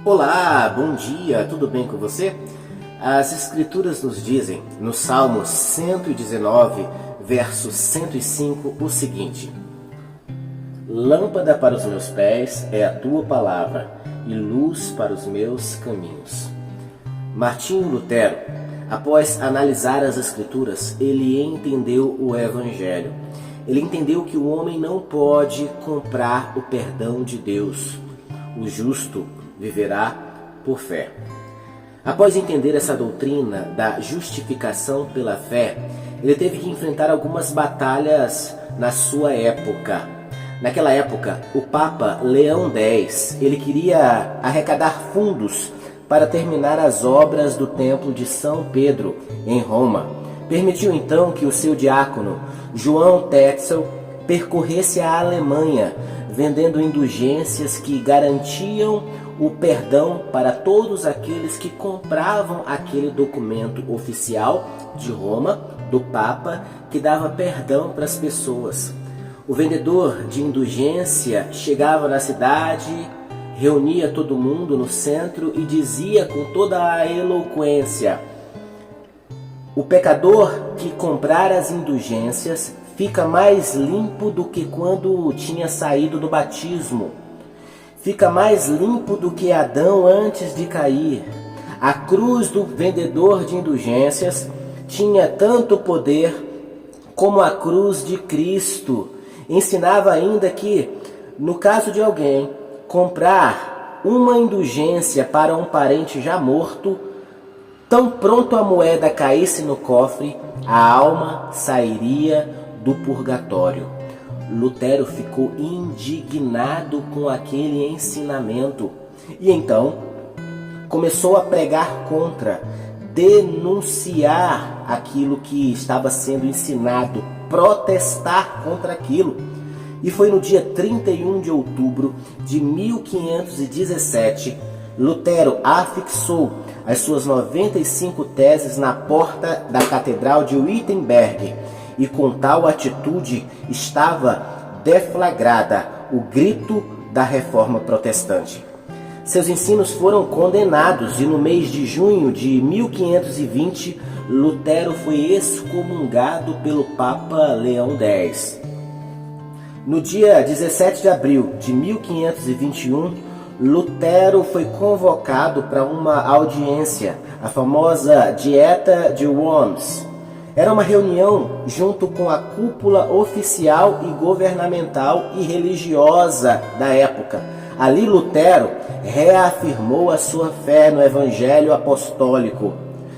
Olá, bom dia, tudo bem com você? As Escrituras nos dizem, no Salmo 119, verso 105, o seguinte: Lâmpada para os meus pés é a tua palavra e luz para os meus caminhos. Martinho Lutero, após analisar as Escrituras, ele entendeu o Evangelho. Ele entendeu que o homem não pode comprar o perdão de Deus. O justo viverá por fé. Após entender essa doutrina da justificação pela fé, ele teve que enfrentar algumas batalhas na sua época. Naquela época, o Papa Leão X, ele queria arrecadar fundos para terminar as obras do Templo de São Pedro, em Roma. Permitiu então que o seu diácono, João Tetzel, percorresse a Alemanha, vendendo indulgências que garantiam o perdão para todos aqueles que compravam aquele documento oficial de Roma, do Papa, que dava perdão para as pessoas. O vendedor de indulgência chegava na cidade, reunia todo mundo no centro e dizia com toda a eloquência: o pecador que comprar as indulgências fica mais limpo do que quando tinha saído do batismo. Fica mais limpo do que Adão antes de cair. A cruz do vendedor de indulgências tinha tanto poder como a cruz de Cristo. Ensinava ainda que, no caso de alguém comprar uma indulgência para um parente já morto, tão pronto a moeda caísse no cofre, a alma sairia do purgatório. Lutero ficou indignado com aquele ensinamento e então começou a pregar contra, denunciar aquilo que estava sendo ensinado, protestar contra aquilo. E foi no dia 31 de outubro de 1517, Lutero afixou as suas 95 teses na porta da Catedral de Wittenberg. E com tal atitude estava deflagrada o grito da Reforma Protestante. Seus ensinos foram condenados e no mês de junho de 1520, Lutero foi excomungado pelo Papa Leão X. No dia 17 de abril de 1521, Lutero foi convocado para uma audiência, a famosa Dieta de Worms. Era uma reunião junto com a cúpula oficial e governamental e religiosa da época. Ali Lutero reafirmou a sua fé no Evangelho Apostólico,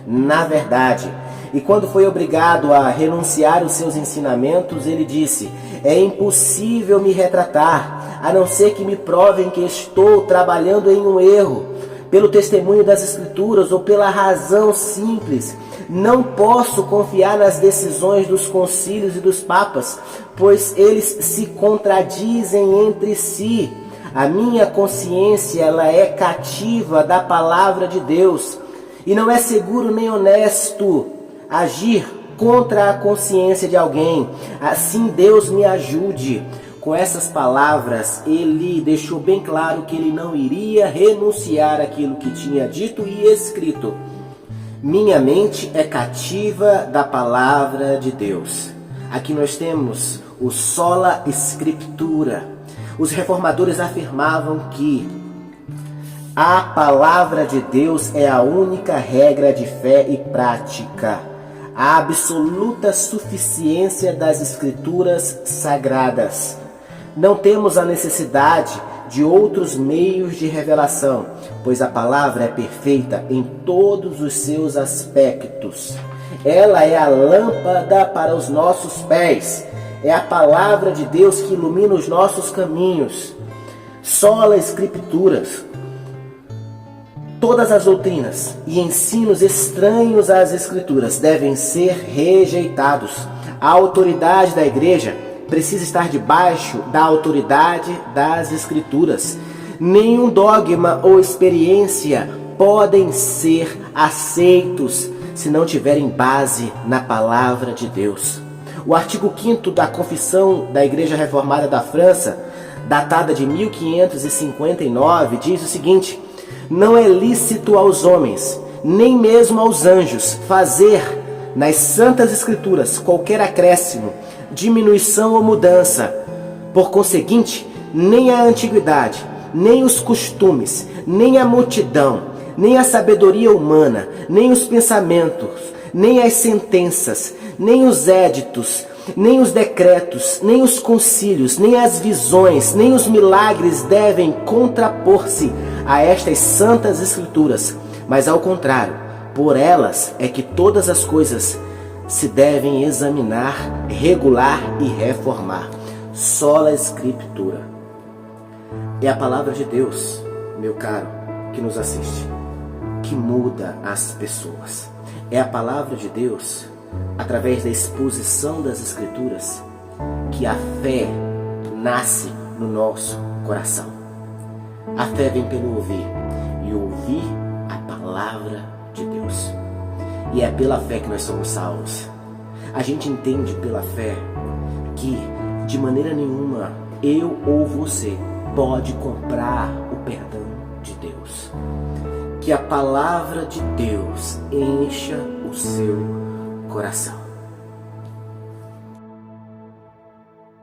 na verdade. E quando foi obrigado a renunciar os seus ensinamentos, ele disse: é impossível me retratar, a não ser que me provem que estou trabalhando em um erro. Pelo testemunho das Escrituras ou pela razão simples, não posso confiar nas decisões dos concílios e dos papas, pois eles se contradizem entre si. A minha consciência ela é cativa da palavra de Deus e não é seguro nem honesto agir contra a consciência de alguém. Assim Deus me ajude. Com essas palavras, ele deixou bem claro que ele não iria renunciar àquilo que tinha dito e escrito. Minha mente é cativa da palavra de Deus. Aqui nós temos o sola scriptura. Os reformadores afirmavam que a palavra de Deus é a única regra de fé e prática. A absoluta suficiência das Escrituras sagradas. Não temos a necessidade de outros meios de revelação, pois a palavra é perfeita em todos os seus aspectos. Ela é a lâmpada para os nossos pés. É a palavra de Deus que ilumina os nossos caminhos. Sola Escrituras. Todas as doutrinas e ensinos estranhos às Escrituras devem ser rejeitados. A autoridade da igreja precisa estar debaixo da autoridade das Escrituras. Nenhum dogma ou experiência podem ser aceitos se não tiverem base na palavra de Deus. O artigo 5º da Confissão da Igreja Reformada da França, datada de 1559, diz o seguinte: Não é lícito aos homens, nem mesmo aos anjos, fazer nas Santas Escrituras qualquer acréscimo, diminuição ou mudança. Por conseguinte, nem a antiguidade, nem os costumes, nem a multidão, nem a sabedoria humana, nem os pensamentos, nem as sentenças, nem os éditos, nem os decretos, nem os concílios, nem as visões, nem os milagres devem contrapor-se a estas Santas Escrituras, mas ao contrário, por elas é que todas as coisas se devem examinar, regular e reformar. Sola Escritura. É a palavra de Deus, meu caro, que nos assiste, que muda as pessoas. É a palavra de Deus, através da exposição das Escrituras, que a fé nasce no nosso coração. A fé vem pelo ouvir, e ouvir a palavra de Deus. E é pela fé que nós somos salvos. A gente entende pela fé que, de maneira nenhuma, eu ou você pode comprar o perdão de Deus. Que a palavra de Deus encha o seu coração.